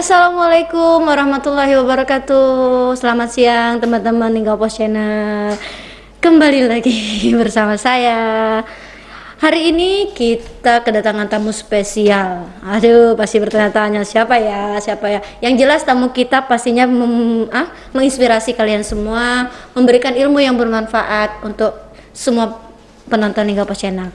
Assalamualaikum warahmatullahi wabarakatuh. Selamat siang teman-teman Ninggau Pos Channel. Kembali lagi bersama saya. Hari ini kita kedatangan tamu spesial. Aduh, pasti bertanya-tanya siapa ya? Yang jelas tamu kita pastinya menginspirasi kalian semua, memberikan ilmu yang bermanfaat untuk semua penonton Ninggau Pos Channel.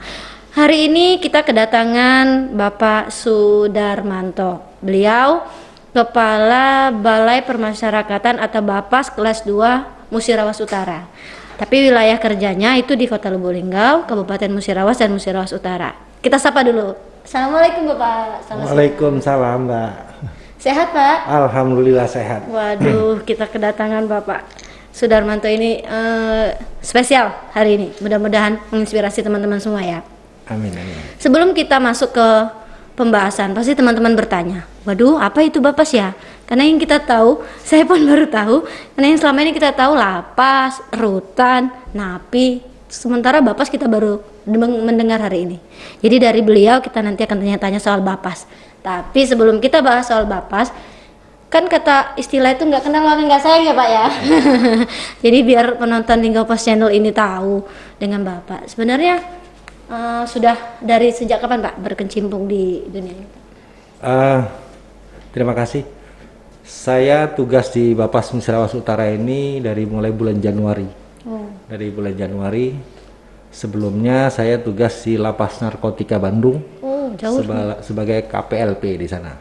Hari ini kita kedatangan Bapak Sudarmanto. Beliau Kepala Balai Permasyarakatan atau Bapas kelas 2 Musirawas Utara. Tapi wilayah kerjanya itu di Kota Lubuk-Linggau, Kabupaten Musirawas dan Musirawas Utara. Kita sapa dulu. Assalamualaikum Bapak. Waalaikumsalam Mbak. Sehat Pak? Alhamdulillah sehat. Waduh, kita kedatangan Bapak Sudarmanto ini spesial hari ini. Mudah-mudahan menginspirasi teman-teman semua ya. Amin, amin. Sebelum kita masuk ke pembahasan, pasti teman-teman bertanya, waduh apa itu Bapas ya? Karena yang kita tahu, saya pun baru tahu, karena yang selama ini kita tahu lapas, rutan, napi, sementara Bapas kita baru mendengar hari ini. Jadi dari beliau kita nanti akan tanya-tanya soal Bapas. Tapi sebelum kita bahas soal Bapas, kan kata istilah itu nggak kenal maka nggak sayang ya Pak ya. Jadi biar penonton Ninggau Pos Channel ini tahu dengan Bapak. Sebenarnya sudah dari sejak kapan Pak berkecimpung di dunia ini? Terima kasih. Saya tugas di Bapas Musirawas Utara ini dari mulai bulan Januari. Dari bulan Januari. Sebelumnya saya tugas di Lapas Narkotika Bandung. Jauh. Sebagai KPLP di sana.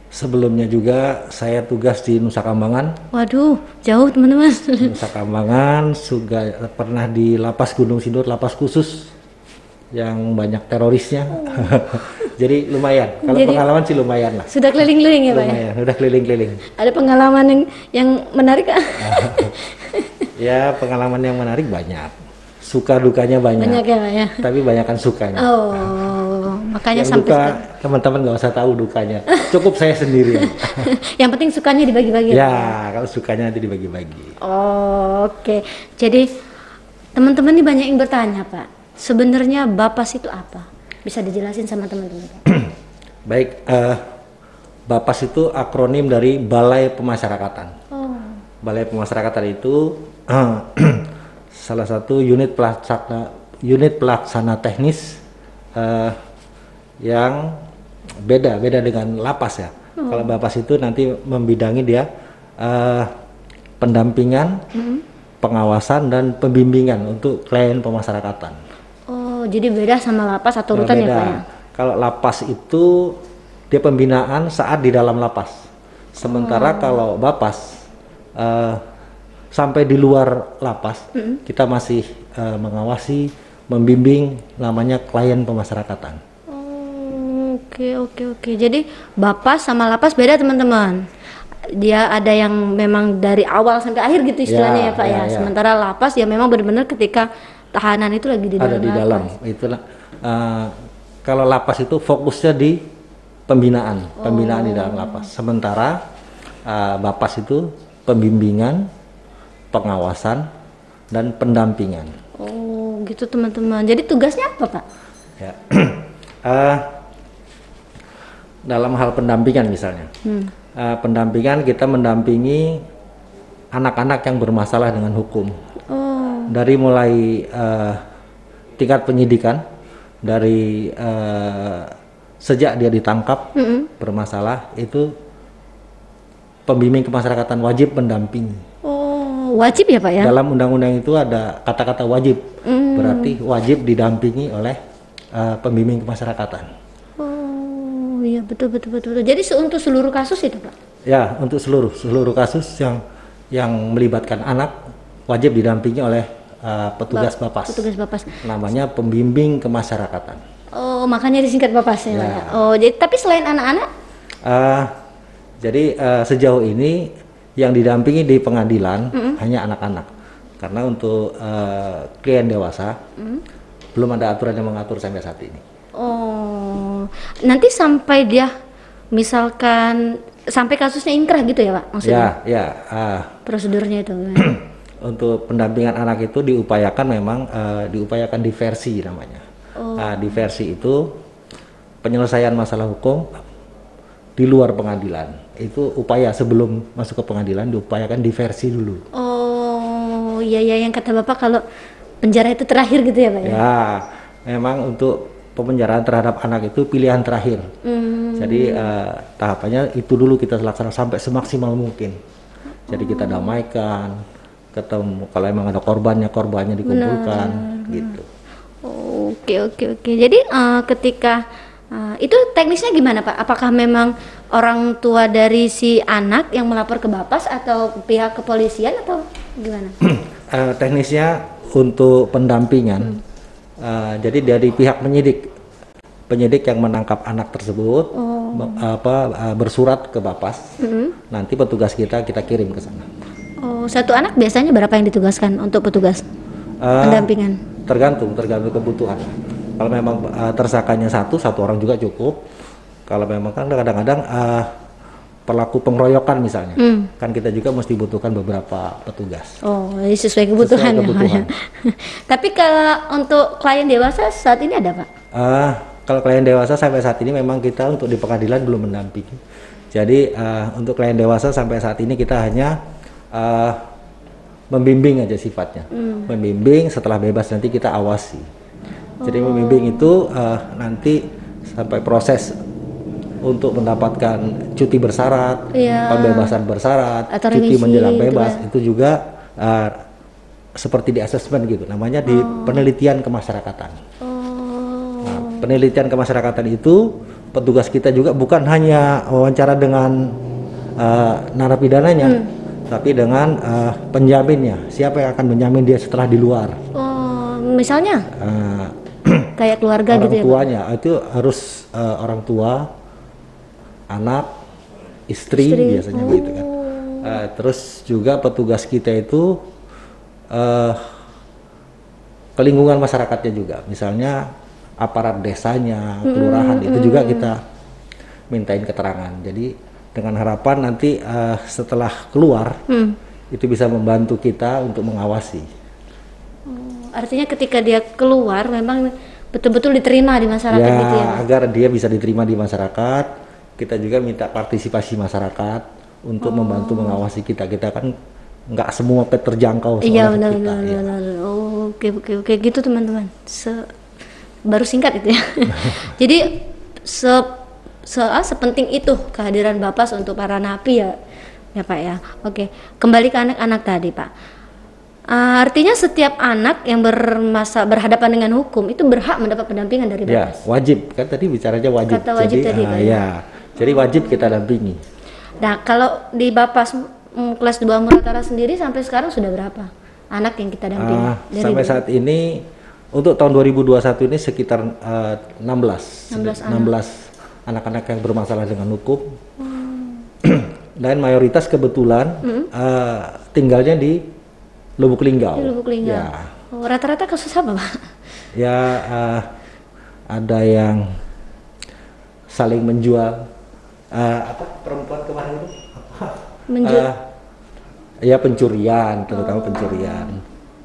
Sebelumnya juga saya tugas di Nusa Kambangan. Waduh, jauh teman-teman. Nusa Kambangan juga pernah di Lapas Gunung Sindur, lapas khusus yang banyak terorisnya. Jadi lumayan. Kalau pengalaman sih lumayan lah. Sudah keliling-keliling ya Pak ya? Lumayan, udah keliling-keliling. Ada pengalaman yang menarik Kak? Ya, pengalaman yang menarik banyak. Suka dukanya banyak. Banyak ya Pak ya? Tapi banyakan sukanya. Makanya yang sampai duka, teman-teman nggak usah tahu dukanya. Cukup saya sendiri. Yang penting sukanya dibagi-bagi. Ya, kalau sukanya nanti dibagi-bagi. Oke. Jadi teman-teman ini banyak yang bertanya Pak. Sebenarnya Bapas itu apa? Bisa dijelasin sama teman-teman Pak? Baik, Bapas itu akronim dari Balai Pemasyarakatan. Balai Pemasyarakatan itu salah satu unit pelaksana teknis yang beda dengan lapas ya. Kalau Bapas itu nanti membidangi dia pendampingan, pengawasan dan pembimbingan untuk klien pemasyarakatan. Oh, jadi beda sama lapas atau rutan ya Pak ya? Kalau lapas itu dia pembinaan saat di dalam lapas. Sementara kalau Bapas sampai di luar lapas, kita masih mengawasi, membimbing, namanya klien pemasyarakatan. Oke. Jadi Bapas sama lapas beda teman-teman. Dia ada yang memang dari awal sampai akhir gitu istilahnya ya Pak ya. Sementara lapas ya memang benar-benar ketika tahanan itu lagi di dalam. Ada di dalam. Itulah kalau lapas itu fokusnya di pembinaan di dalam lapas. Sementara Bapas itu pembimbingan, pengawasan dan pendampingan. Oh, gitu teman-teman. Jadi tugasnya apa Pak? Ya. Dalam hal pendampingan misalnya, pendampingan kita mendampingi anak-anak yang bermasalah dengan hukum. Dari mulai tingkat penyidikan, dari sejak dia ditangkap bermasalah, itu pembimbing kemasyarakatan wajib mendampingi. Wajib ya Pak ya? Dalam undang-undang itu ada kata-kata wajib, berarti wajib didampingi oleh pembimbing kemasyarakatan. Iya betul. Jadi untuk seluruh kasus itu Pak? Ya, untuk seluruh kasus yang melibatkan anak wajib didampingi oleh petugas Bapas. Petugas Bapas. Namanya pembimbing kemasyarakatan. Oh, makanya disingkat Bapas ya. Ya. Oh, jadi tapi selain anak-anak? Jadi sejauh ini yang didampingi di pengadilan hanya anak-anak. Karena untuk klien dewasa belum ada aturan yang mengatur sampai saat ini. Oh, nanti sampai dia misalkan sampai kasusnya inkrah gitu ya Pak maksudnya? Ya. Prosedurnya itu. Untuk pendampingan anak itu diupayakan memang diupayakan diversi namanya. Diversi itu penyelesaian masalah hukum di luar pengadilan. Itu upaya sebelum masuk ke pengadilan diupayakan diversi dulu. Oh iya ya, yang kata Bapak kalau penjara itu terakhir gitu ya Pak ya? Ya, memang untuk pemenjaraan terhadap anak itu pilihan terakhir. Jadi tahapannya itu dulu kita laksanakan sampai semaksimal mungkin. Jadi kita damaikan, ketemu kalau emang ada korbannya dikumpulkan, gitu. Oke. Jadi ketika itu teknisnya gimana Pak? Apakah memang orang tua dari si anak yang melapor ke Bapas atau pihak kepolisian atau gimana? Teknisnya untuk pendampingan, jadi dari pihak penyidik yang menangkap anak tersebut bersurat ke Bapas, nanti petugas kita kirim ke sana. Oh, satu anak biasanya berapa yang ditugaskan untuk petugas pendampingan? Tergantung kebutuhan. Kalau memang tersangkanya satu orang juga cukup. Kalau memang kan kadang-kadang pelaku pengeroyokan misalnya, kan kita juga mesti butuhkan beberapa petugas. Oh, jadi sesuai kebutuhan. Ya. Tapi kalau untuk klien dewasa saat ini ada Pak? Kalau klien dewasa sampai saat ini memang kita untuk di pengadilan belum mendampingi. Jadi untuk klien dewasa sampai saat ini kita hanya membimbing aja sifatnya. Membimbing, setelah bebas nanti kita awasi. Jadi membimbing itu nanti sampai proses untuk mendapatkan cuti bersyarat, pembebasan bersyarat, atau cuti remisi, menjelang bebas gitu. Itu juga seperti di asesmen gitu, namanya di penelitian kemasyarakatan. Penelitian kemasyarakatan itu petugas kita juga bukan hanya wawancara dengan narapidana-nya, tapi dengan penjaminnya. Siapa yang akan menjamin dia setelah di luar? Misalnya kayak keluarga orang gitu ya? Tuanya itu harus orang tua, anak, istri. Biasanya gitu kan. Terus juga petugas kita itu ke lingkungan masyarakatnya juga, misalnya aparat desanya, kelurahan, itu juga kita mintain keterangan. Jadi dengan harapan nanti setelah keluar itu bisa membantu kita untuk mengawasi. Artinya ketika dia keluar memang betul-betul diterima di masyarakat ya, gitu ya Pak? Agar dia bisa diterima di masyarakat, kita juga minta partisipasi masyarakat untuk membantu mengawasi kita. Kita kan nggak semua terjangkau Iya soalnya benar. kita. Oh, oke gitu teman-teman. Baru singkat itu ya. Jadi sepenting itu kehadiran Bapas untuk para napi ya Pak ya. Oke, kembali ke anak-anak tadi Pak. Artinya setiap anak yang berhadapan dengan hukum itu berhak mendapat pendampingan dari Bapas. Ya, wajib. Kan tadi bicaranya wajib. Kata wajib tadi Pak. Ya. Jadi wajib kita dampingi. Nah, kalau di Bapas kelas 2 Muratara sendiri sampai sekarang sudah berapa anak yang kita dampingi? Sampai saat ini untuk tahun 2021 ini sekitar 16 anak-anak yang bermasalah dengan hukum. Dan mayoritas kebetulan tinggalnya di Lubuk Linggau. Di Lubuk Linggau. Ya. Rata-rata kasus apa Pak? Ya ada yang saling menjual perempuan kemarin itu Menjual? Ya pencurian, terutama pencurian.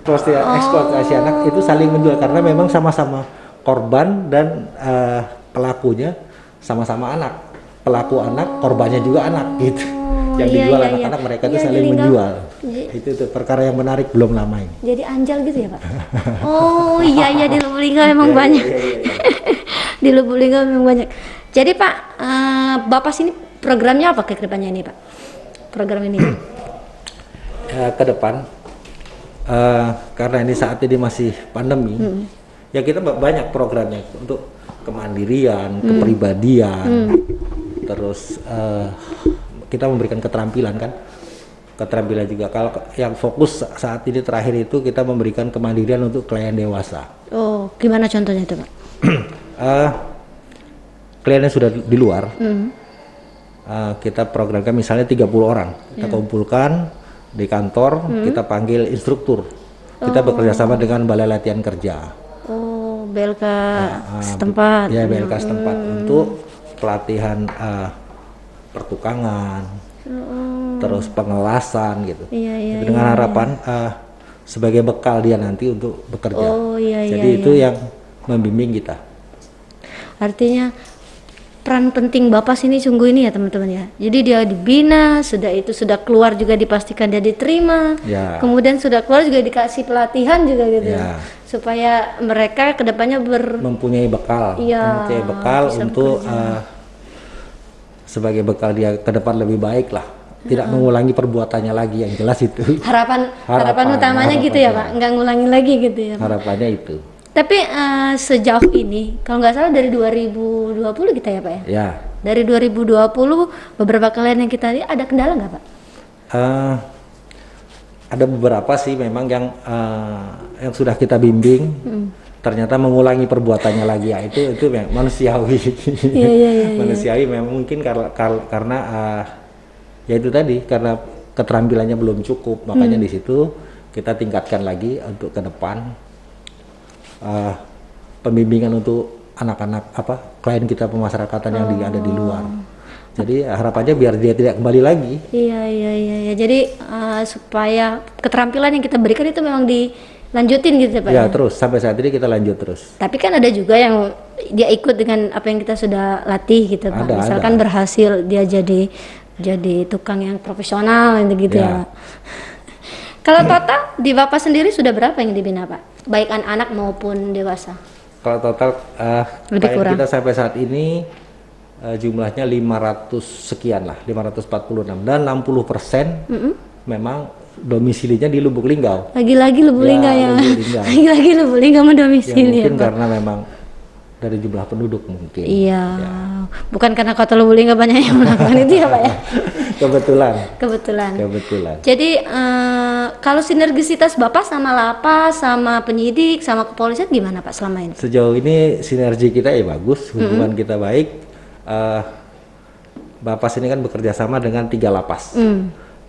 Eksploitasi anak itu saling menjual karena memang sama-sama korban dan pelakunya sama-sama anak. Pelaku anak, korbannya juga anak gitu. Yang dijual anak-anak mereka itu saling menjual. Itu perkara yang menarik belum lama ini. Jadi anjal gitu ya Pak? Oh iya di Lubuk Linggau memang banyak. Di Lubuk Linggau memang banyak. Jadi Pak, Bapas ini programnya apa ke depannya ini Pak? Program ini? Ke depan. Karena ini saat ini masih pandemi, ya kita banyak programnya untuk kemandirian, kepribadian, terus kita memberikan keterampilan juga. Kalau yang fokus saat ini terakhir itu kita memberikan kemandirian untuk klien dewasa. Oh, gimana contohnya itu Pak? Kliennya sudah di luar, kita programkan misalnya 30 orang, kita kumpulkan di kantor, kita panggil instruktur. Kita bekerja sama dengan Balai Latihan Kerja. Oh, BLK setempat. Ya, BLK setempat untuk pelatihan pertukangan, terus pengelasan gitu. Dengan harapan sebagai bekal dia nanti untuk bekerja. Jadi itu yang membimbing kita. Artinya peran penting Bapas ini sungguh ini ya teman-teman ya. Jadi dia dibina, sudah itu sudah keluar juga dipastikan dia diterima. Ya. Kemudian sudah keluar juga dikasih pelatihan juga gitu. Ya. Supaya mereka kedepannya mempunyai bekal, Iya, mempunyai bekal bisa untuk bekerja. sebagai bekal dia ke depan lebih baik lah. Tidak mengulangi perbuatannya lagi, yang jelas itu. Harapan utamanya gitu ya Pak, nggak ngulangin lagi gitu ya Pak. Harapannya itu. Tapi sejauh ini, kalau nggak salah dari 2020 kita ya Pak ya? Ya. Dari 2020 beberapa kalian yang kita lihat ada kendala nggak Pak? Ada beberapa sih memang yang sudah kita bimbing, ternyata mengulangi perbuatannya lagi, ya itu memang manusiawi. Iya. Manusiawi memang mungkin karena ya itu tadi, karena keterampilannya belum cukup, makanya di situ kita tingkatkan lagi untuk ke depan. Pembimbingan untuk anak-anak klien kita pemasyarakatan yang ada di luar. Jadi harapannya biar dia tidak kembali lagi. Iya. Jadi supaya keterampilan yang kita berikan itu memang dilanjutin gitu ya Pak. Ya terus sampai saat ini kita lanjut terus. Tapi kan ada juga yang dia ikut dengan apa yang kita sudah latih gitu Pak. Misalkan berhasil dia jadi tukang yang profesional gitu ya Pak. Kalau total di Bapak sendiri sudah berapa yang dibina Pak? Baik anak-anak maupun dewasa? Kalau total lebih kurang. kita sampai saat ini jumlahnya 500 sekian lah, 546, dan 60% memang domisilinya di Lubuk Linggau. Lagi-lagi Lubuk Linggau ya. Lagi-lagi Lubuk Linggau mendomisili ya. Mungkin ya, karena memang dari jumlah penduduk mungkin. Iya. Ya. Bukan karena kota Lubuk Linggau banyak yang melakukan itu ya Pak ya. Kebetulan. Jadi kalau sinergisitas Bapak sama Lapas, sama penyidik, sama kepolisian gimana Pak selama ini? Sejauh ini sinergi kita ya bagus, hubungan kita baik. Bapas ini kan bekerja sama dengan 3 lapas.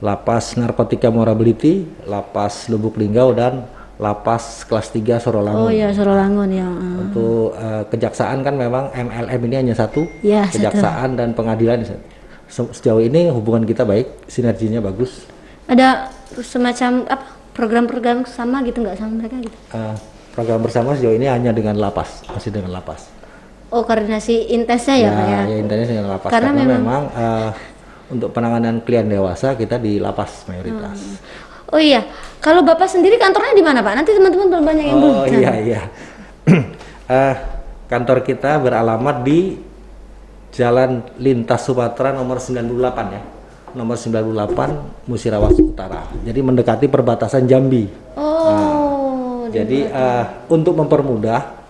Lapas Narkotika Morability, Lapas Lubuk Linggau, dan Lapas kelas 3 Sorolangun. Oh iya, Sorolangun ya. Untuk kejaksaan kan memang MLM ini hanya satu, ya, kejaksaan dan pengadilan. Sejauh ini hubungan kita baik, sinerginya bagus. Ada semacam program-program sama gitu nggak sama mereka gitu? Program bersama sejauh ini hanya dengan lapas, masih dengan lapas. Oh, koordinasi intensnya ya Pak ya? Ya intensnya dengan lapas, karena memang untuk penanganan klien dewasa kita di lapas mayoritas. Oh iya, kalau Bapak sendiri kantornya di mana Pak? Nanti teman-teman belum banyak yang belum. Oh iya. Kantor kita beralamat di Jalan Lintas Sumatera nomor 98 ya. Nomor 98 Musirawas Utara. Jadi mendekati perbatasan Jambi. Jadi untuk mempermudah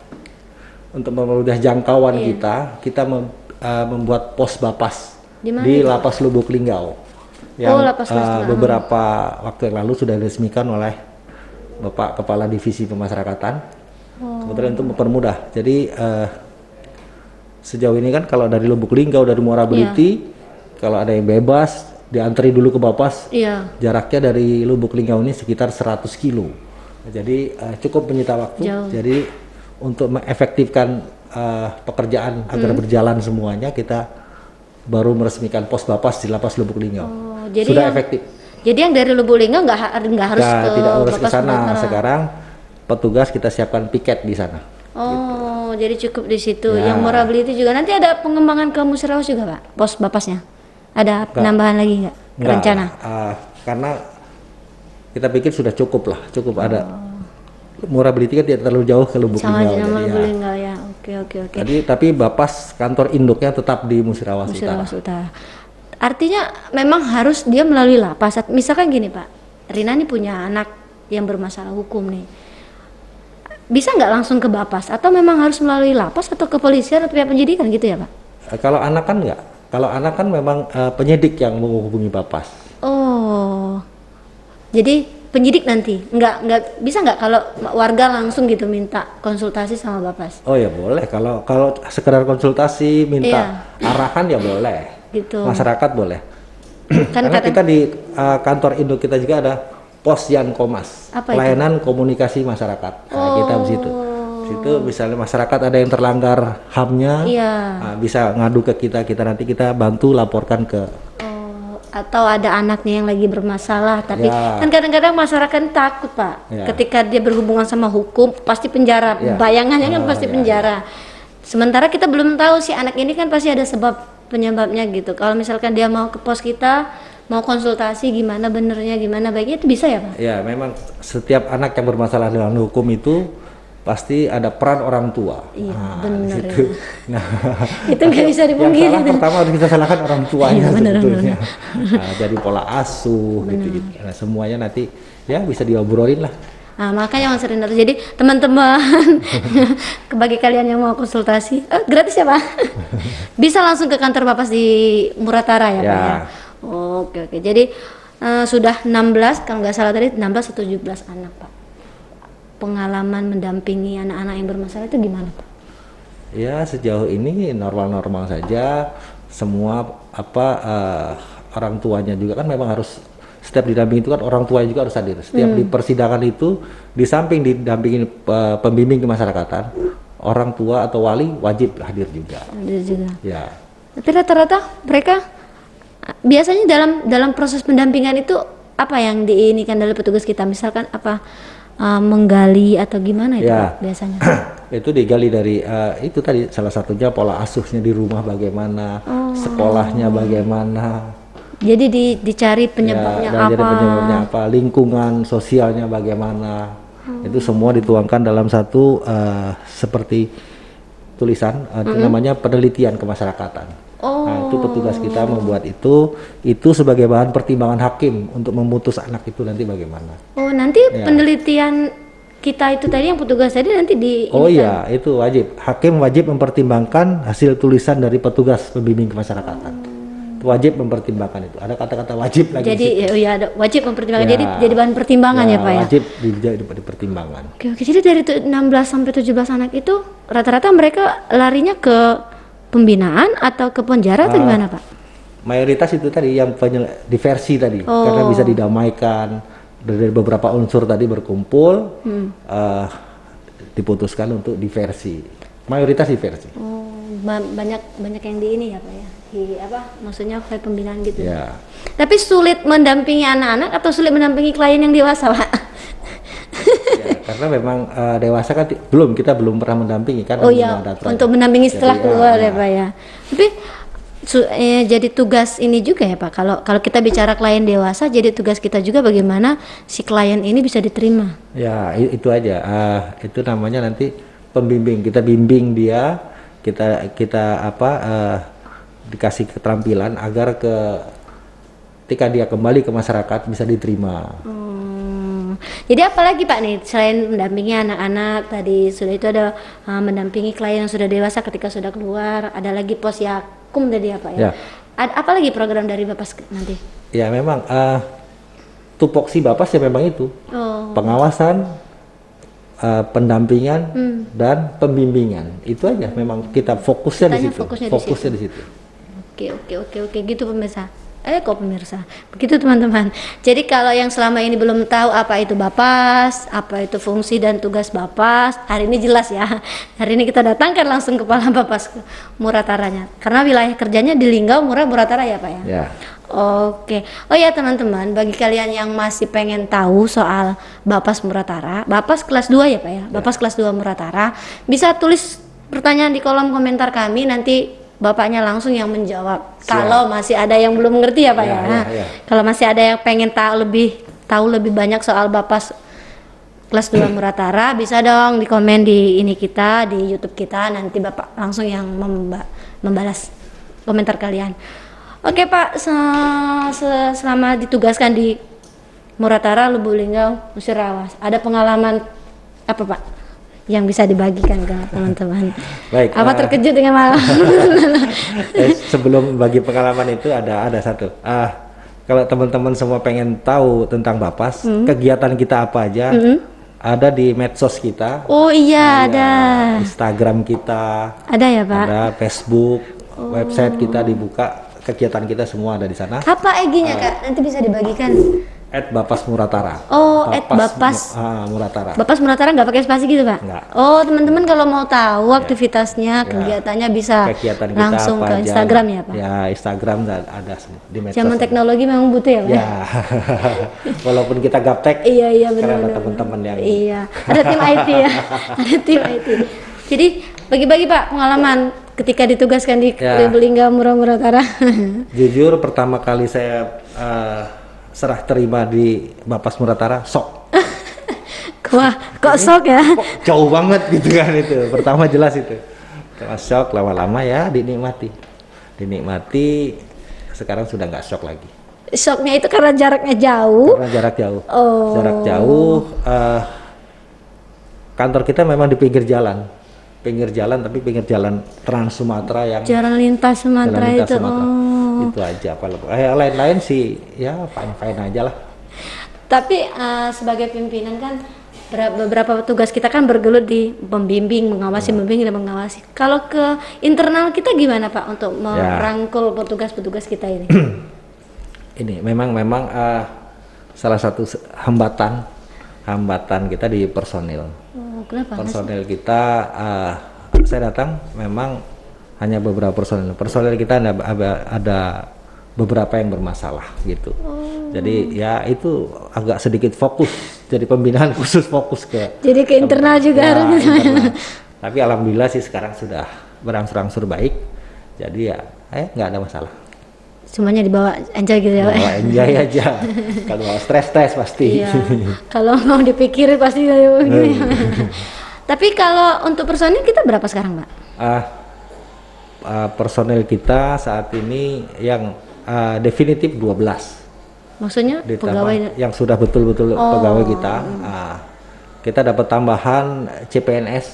jangkauan kita membuat pos Bapas di Lapas Lubuk Linggau. Yang beberapa waktu yang lalu sudah diresmikan oleh Bapak Kepala Divisi Pemasyarakatan. Kebetulan untuk mempermudah. Jadi sejauh ini kan kalau dari Lubuk Linggau, dari Morability, kalau ada yang bebas diantri dulu ke Bapas. Jaraknya dari Lubuk Linggau ini sekitar 100 kilo. Jadi cukup menyita waktu. Jadi untuk mengefektifkan pekerjaan agar berjalan semuanya, kita baru meresmikan pos Bapas di Lapas Lubuk Linggau. Jadi sudah efektif. Jadi yang dari Lubuk Linggau nggak harus tidak harus ke sana. Sekarang petugas kita siapkan piket di sana. Jadi cukup di situ. Yang Morability juga nanti ada pengembangan ke Musirawas juga Pak, pos Bapasnya. Ada penambahan lagi nggak rencana? Karena kita pikir sudah cukup ada. Morability kan tidak terlalu jauh ke Lubuk Linggau. Sama Lubuk Linggau ya. Oke. Tapi Bapas kantor induknya tetap di Musirawas Utara. Artinya memang harus dia melalui lapas. Misalkan gini Pak, Rina nih punya anak yang bermasalah hukum nih. Bisa nggak langsung ke Bapas atau memang harus melalui lapas atau kepolisian atau pihak penyidikan gitu ya Pak? Kalau anak kan nggak. Kalau anak kan memang penyidik yang menghubungi Bapas. Jadi penyidik nanti nggak bisa nggak kalau warga langsung gitu minta konsultasi sama Bapas? Oh ya boleh. Kalau sekedar konsultasi minta arahan ya boleh. Gitu. Masyarakat boleh. Karena kita di kantor induk kita juga ada pos Yankomas, pelayanan komunikasi masyarakat. Kita di situ. Situ misalnya masyarakat ada yang terlanggar HAM-nya, bisa ngadu ke kita nanti kita bantu laporkan ke. Atau ada anaknya yang lagi bermasalah, tapi kan kadang-kadang masyarakat takut Pak, ketika dia berhubungan sama hukum pasti penjara, bayangannya kan pasti penjara. Sementara kita belum tahu si anak ini kan pasti ada sebab penyebabnya gitu. Kalau misalkan dia mau ke pos kita, mau konsultasi gimana benernya, gimana baiknya, itu bisa ya Pak? Ya, memang setiap anak yang bermasalah dengan hukum itu pasti ada peran orang tua. Iya, Nah, benar. di situ. Ya. Nah, Itu nggak bisa dipungkiri. yang salah pertama harus kita salahkan orang tuanya Iya, benar, sebetulnya. Nah, jadi pola asuh gitu. Nah, semuanya nanti ya bisa diobrolin lah. Nah, makanya Mas Rindar. Jadi teman-teman, bagi kalian yang mau konsultasi, gratis ya Pak? Bisa langsung ke kantor Bapas di Muratara ya Pak ya? Oke. Jadi sudah 16, kalau nggak salah tadi 16 atau 17 anak Pak. Pengalaman mendampingi anak-anak yang bermasalah itu gimana Pak? Ya, sejauh ini normal-normal saja. Semua orang tuanya juga kan memang harus, setiap didampingi itu kan orang tuanya juga harus hadir. Setiap di persidangan itu, di samping didampingin pembimbing kemasyarakatan, orang tua atau wali wajib hadir juga. Hadir juga. Ya. Tapi rata-rata mereka biasanya dalam proses pendampingan itu apa yang diinikan dari petugas kita? Misalkan apa menggali atau gimana itu Ya. Pak, biasanya? Itu digali dari itu tadi salah satunya pola asuhnya di rumah bagaimana, sekolahnya bagaimana. Jadi dicari penyebabnya dan apa? jadi penyebabnya apa, lingkungan sosialnya bagaimana. Itu semua dituangkan dalam satu seperti tulisan itu namanya penelitian kemasyarakatan. Nah, itu petugas kita membuat itu sebagai bahan pertimbangan hakim untuk memutus anak itu nanti bagaimana. Oh, nanti penelitian kita itu tadi yang petugas tadi nanti di Oh iya, itu wajib. Hakim wajib mempertimbangkan hasil tulisan dari petugas pembimbing kemasyarakatan. Itu wajib mempertimbangkan itu. Ada kata-kata wajib lagi. Jadi ya ada wajib mempertimbangkan. Ya. Jadi bahan pertimbangan ya Pak ya. Wajib dipertimbangkan. Oke. Jadi dari 16 sampai 17 anak itu rata-rata mereka larinya ke pembinaan atau ke penjara atau gimana Pak? Mayoritas itu tadi yang diversi tadi, karena bisa didamaikan dari beberapa unsur tadi berkumpul, diputuskan untuk diversi. Mayoritas diversi. Oh, banyak yang di ini ya Pak ya. Maksudnya kayak pembinaan gitu. Ya. Tapi sulit mendampingi anak-anak atau sulit mendampingi klien yang dewasa Pak? Ya, karena memang dewasa kan kita belum pernah mendampingi kan. Oh iya, untuk mendampingi setelah keluar ya Pak ya. Tapi jadi tugas ini juga ya Pak. Kalau kita bicara klien dewasa, jadi tugas kita juga bagaimana si klien ini bisa diterima. Ya, itu aja. Itu namanya nanti pembimbing. Kita bimbing dia, kita dikasih keterampilan agar ketika dia kembali ke masyarakat bisa diterima. Jadi apalagi Pak nih selain mendampingi anak-anak tadi sudah itu ada mendampingi klien yang sudah dewasa ketika sudah keluar, ada lagi posyakum tadi apa ya? Ada apa lagi program dari Bapak nanti? Ya memang tupoksi Bapak ya memang itu pengawasan, pendampingan dan pembimbingan, itu aja memang kita fokusnya di situ. Fokusnya di situ. Oke gitu pemirsa. Pemirsa, begitu teman-teman. Jadi kalau yang selama ini belum tahu apa itu Bapas, apa itu fungsi dan tugas Bapas, hari ini jelas ya. Hari ini kita datangkan langsung kepala Bapas ke Murataranya. Karena wilayah kerjanya di Linggau, Muratara ya Pak ya. Ya. Oke. Oh ya teman-teman, bagi kalian yang masih pengen tahu soal Bapas Muratara, Bapas kelas 2 ya Pak ya. Bapas kelas 2 Muratara, bisa tulis pertanyaan di kolom komentar kami, nanti Bapaknya langsung yang menjawab. Siap. Kalau masih ada yang belum mengerti ya Pak ya. Kalau masih ada yang pengen tahu lebih banyak soal Bapas kelas 2 Muratara, bisa dong di komen di kita di YouTube kita, nanti Bapak langsung yang membalas komentar kalian. Oke Pak, selama ditugaskan di Muratara, Lubuk Linggau, Musirawas, ada pengalaman apa Pak yang bisa dibagikan ke teman-teman? Baik. Apa terkejut dengan malam? Sebelum bagi pengalaman itu ada satu. Kalau teman-teman semua pengen tahu tentang Bapas, kegiatan kita apa aja, ada di medsos kita. Oh iya, ada. Instagram kita. Ada ya Pak? Ada Facebook, website kita dibuka, kegiatan kita semua ada di sana. Apa IG-nya Kak? Nanti bisa dibagikan. @Bapas Muratara. Oh, @Bapas Muratara. Bapas Muratara nggak pakai spasi gitu Pak? Nggak. Oh, teman-teman kalau mau tahu aktivitasnya, kegiatannya bisa kegiatan kita langsung ke Instagram ya Pak? Ya, Instagram ada semua di medsos. Zaman teknologi memang butuh ya Pak? Ya. Walaupun kita gaptek. Iya benar. Ada teman-teman yang. Iya. Ada tim IT ya. Ada tim IT. Jadi Bagi-bagi Pak pengalaman ketika ditugaskan di Ya. Lubulingga Murang Utara. Jujur pertama kali saya serah terima di Bapas Muratara, sok. Wah, kok sok ya? Kok jauh banget gitu kan itu. Pertama jelas itu. Pertama shock, lama-lama ya dinikmati. Dinikmati, sekarang sudah nggak shock lagi. Shocknya itu karena jaraknya jauh. Karena jarak jauh. Oh. Jarak jauh, kantor kita memang di pinggir jalan. Pinggir jalan, tapi pinggir jalan Trans Sumatera yang Jalan lintas Sumatera jalan lintas itu. Sumatera. Oh. Itu aja. Lain-lain sih ya fine-fine aja lah. Tapi sebagai pimpinan kan beberapa petugas kita kan bergelut di membimbing, mengawasi, membimbing dan mengawasi. Kalau ke internal kita gimana Pak untuk merangkul petugas-petugas kita ini? Ini memang salah satu hambatan kita di personil. Oh, kenapa? Personil kita, saya datang memang hanya beberapa personil. Personil kita ada beberapa yang bermasalah gitu. Jadi ya itu agak sedikit fokus. Jadi pembinaan khusus fokus ke. Jadi ke internal juga harus. Internal. Tapi alhamdulillah sih sekarang sudah berangsur-angsur baik. Jadi ya nggak ada masalah. Semuanya dibawa enjoy gitu ya Pak? Bawa enjoy aja. Kalau stres pasti. Iya. Kalau mau dipikirin pasti Tapi kalau untuk personil kita berapa sekarang Pak? Personel kita saat ini yang definitif 12. Maksudnya Ditambah pegawai yang sudah betul-betul pegawai kita. Kita dapat tambahan CPNS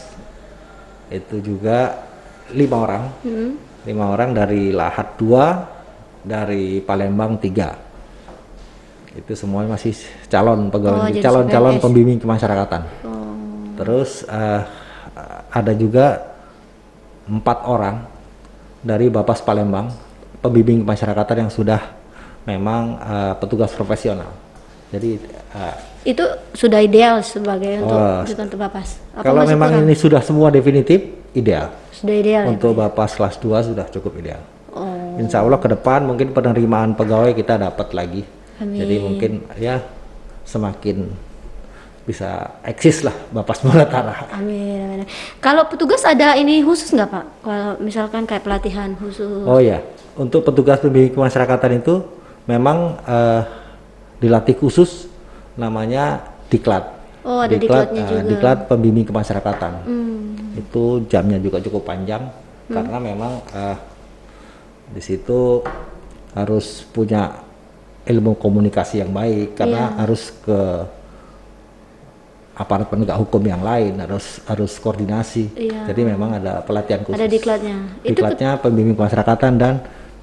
itu juga 5 orang. 5 orang dari Lahat 2, dari Palembang 3. Itu semua masih calon pegawai, jadi calon CPNS. pembimbing kemasyarakatan. Terus ada juga 4 orang dari Bapas Palembang, pembimbing kemasyarakatan yang sudah memang petugas profesional. Jadi itu sudah ideal sebagai untuk Bapas. Apa kalau masih memang kurang? ini sudah semua definitif, ideal. Sudah ideal. Untuk Bapas kelas 2 sudah cukup ideal. Oh. Insya Allah ke depan mungkin penerimaan pegawai kita dapat lagi. Amin. Jadi mungkin ya semakin bisa eksis lah Bapas Muratara. Amin. Kalau petugas ada ini khusus nggak Pak? Kalau misalkan kayak pelatihan khusus. Oh ya, untuk petugas pembimbing kemasyarakatan itu memang dilatih khusus, namanya diklat. Oh, ada diklatnya juga. Diklat pembimbing kemasyarakatan. Itu jamnya juga cukup panjang karena memang di situ harus punya ilmu komunikasi yang baik karena harus ke aparat penegak hukum yang lain, harus koordinasi. Jadi memang ada pelatihan khusus. Ada diklatnya. Diklatnya pembimbing kemasyarakatan dan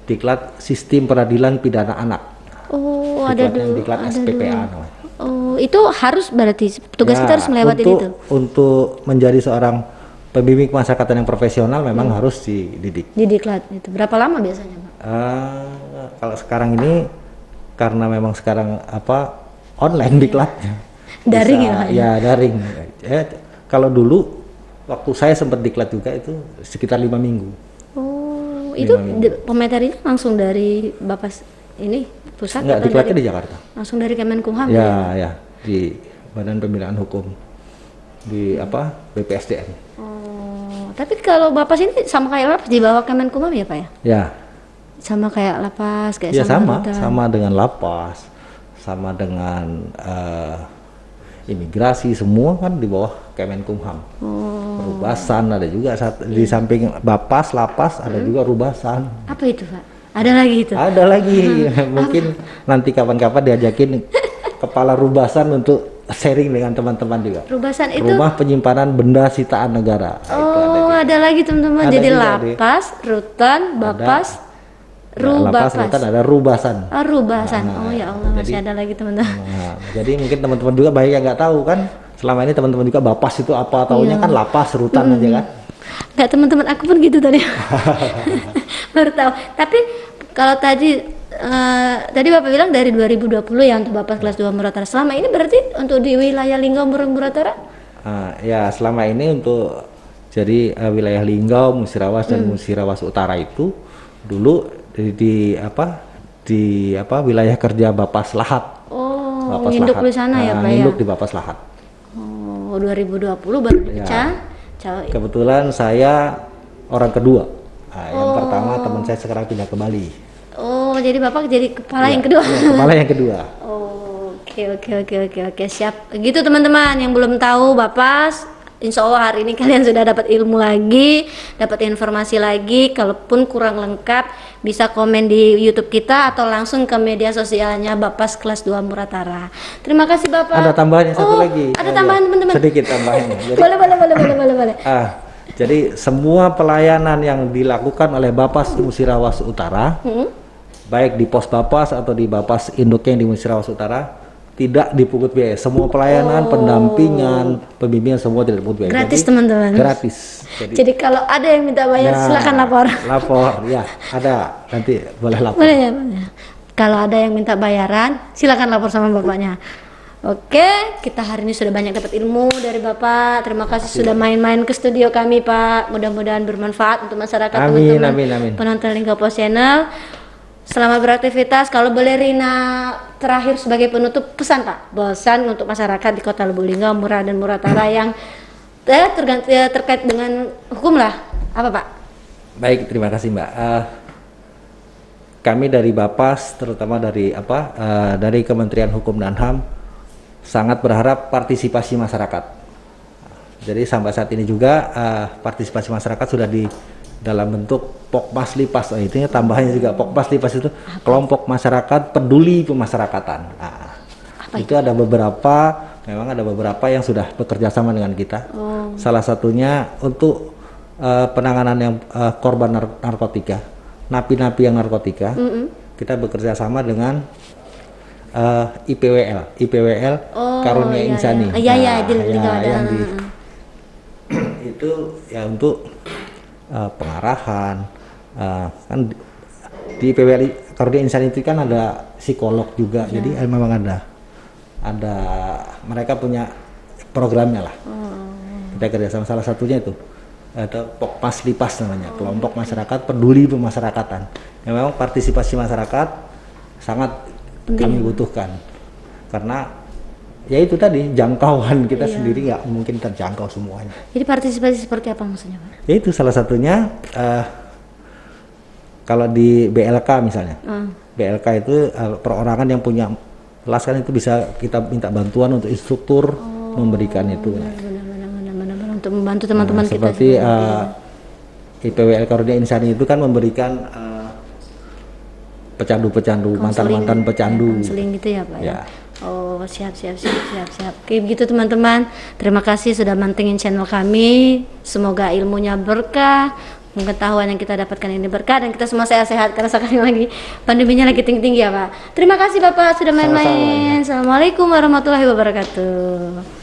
diklat sistem peradilan pidana anak. Oh, ada Diklatnya dulu. diklat Ada SPPA dulu. namanya. Oh, itu harus berarti petugas kita harus melewati itu. Untuk menjadi seorang pembimbing kemasyarakatan yang profesional memang harus dididik. Di diklat itu. Berapa lama biasanya Pak? Kalau sekarang ini karena memang sekarang online diklatnya. Daring Bisa, ya Pak? Ya daring. Kalau dulu waktu saya sempat diklat juga itu sekitar 5 minggu. Oh, itu pematerinya langsung dari Bapas ini pusat Enggak, atau diklatnya dari, di Jakarta. langsung dari Kemenkumham Ya, di Badan Pembinaan Hukum di BPSDM. Oh, tapi kalau Bapas ini sama kayak Lapas di bawah Kemenkumham ya Pak ya? Ya, Sama kayak Lapas, kayak ya sama Rutan. dengan Lapas, sama dengan imigrasi, semua kan di bawah Kemenkumham. Rubasan ada juga di samping Bapas, Lapas ada juga Rubasan. Apa itu Pak? Ada lagi itu? Ada lagi, mungkin nanti kapan-kapan diajakin kepala Rubasan untuk sharing dengan teman-teman juga. Rubasan itu? Rumah penyimpanan benda sitaan negara. Nah, itu ada Oh, juga. ada lagi teman-teman. Ada Jadi juga, Lapas, Rutan, Bapas, Lapas, Rutan, ada Rubasan. Oh, Rubasan. Oh ya Allah, masih jadi- ada lagi teman-teman. Nah, jadi mungkin teman-teman juga banyak yang nggak tahu kan. Selama ini teman-teman juga Bapas itu apa, taunya kan Lapas, Rutan aja kan. Nggak, teman-teman aku pun gitu tadi. Baru tahu. Tapi kalau tadi Bapak bilang dari 2020 ya untuk Bapas kelas 2 Muratara. Selama ini berarti untuk di wilayah Linggau Muratara? Ya selama ini untuk jadi wilayah Linggau, Musirawas dan Musirawas Utara itu dulu di wilayah kerja Bapas Lahat. Oh, Bapas nginduk Lahat. di sana ya Pak ya? Nginduk di Bapas Lahat. Oh, 2020 baru dipecah. Kebetulan saya orang kedua. Nah, yang pertama teman saya sekarang pindah ke Bali. Oh, jadi Bapak jadi kepala Ya, yang kedua. ya, kepala yang kedua. Oh, oke, siap. Gitu teman-teman yang belum tahu Bapak, Insya Allah hari ini kalian sudah dapat ilmu lagi, dapat informasi lagi. Kalaupun kurang lengkap, bisa komen di YouTube kita atau langsung ke media sosialnya Bapas Kelas 2 Muratara. Terima kasih Bapak. Ada tambahannya satu lagi. Ada tambahan teman-teman. Sedikit tambahannya. Jadi, boleh. Jadi semua pelayanan yang dilakukan oleh Bapas Musirawas Utara, baik di pos Bapas atau di Bapas induknya yang di Musirawas Utara, tidak dipungut biaya. Semua pelayanan, pendampingan, pembimbingan semua tidak dipungut biaya. Gratis teman-teman. Gratis. Jadi kalau ada yang minta bayar silakan lapor. Lapor, ya ada. Nanti boleh lapor. Boleh ya. Kalau ada yang minta bayaran, silakan lapor sama bapaknya. Oke, kita hari ini sudah banyak dapat ilmu dari Bapak. Terima kasih sudah main-main ke studio kami, Pak. Mudah-mudahan bermanfaat untuk masyarakat, teman-teman Amin. penonton Lingga Post Channel. Selamat beraktivitas. Kalau boleh Rina terakhir sebagai penutup, pesan Pak, bosan untuk masyarakat di Kota Lubulingga, Murah dan Muratara yang terkait dengan hukum lah, apa Pak? Baik, terima kasih Mbak. Kami dari Bapas, terutama dari dari Kementerian Hukum dan HAM, sangat berharap partisipasi masyarakat. Jadi sampai saat ini juga partisipasi masyarakat sudah di dalam bentuk Pokmas Lipas. Itu tambahannya juga Pokmas Lipas itu kelompok masyarakat peduli pemasyarakatan. Itu ada beberapa yang sudah bekerja sama dengan kita. Salah satunya untuk penanganan yang korban narkotika, napi-napi yang narkotika. Kita bekerja sama dengan IPWL Karunia Insani. Itu ya untuk pengarahan, kan di IPWL Karunia Insani itu kan ada psikolog juga, jadi memang ada mereka punya programnya lah. Kita kerjasama, salah satunya itu ada Pokmas Lipas namanya, kelompok masyarakat peduli pemasyarakatan. Yang memang partisipasi masyarakat sangat kami butuhkan, karena ya itu tadi jangkauan kita sendiri nggak mungkin terjangkau semuanya. Jadi partisipasi seperti apa maksudnya Pak? Ya itu salah satunya kalau di BLK misalnya, BLK itu perorangan yang punya kelas kan itu bisa kita minta bantuan untuk instruktur memberikan itu. Benar, untuk membantu teman-teman kita. Seperti IPWL Karunia Insani itu kan memberikan pecandu-pecandu, mantan-mantan pecandu. Konseling gitu ya Pak ya. Oh, siap. Oke, begitu teman-teman. Terima kasih sudah mantengin channel kami. Semoga ilmunya berkah, pengetahuan yang kita dapatkan ini berkah, dan kita semua sehat-sehat karena sekali lagi pandeminya lagi tinggi-tinggi ya Pak. Terima kasih Bapak sudah main-main. Assalamualaikum warahmatullahi wabarakatuh.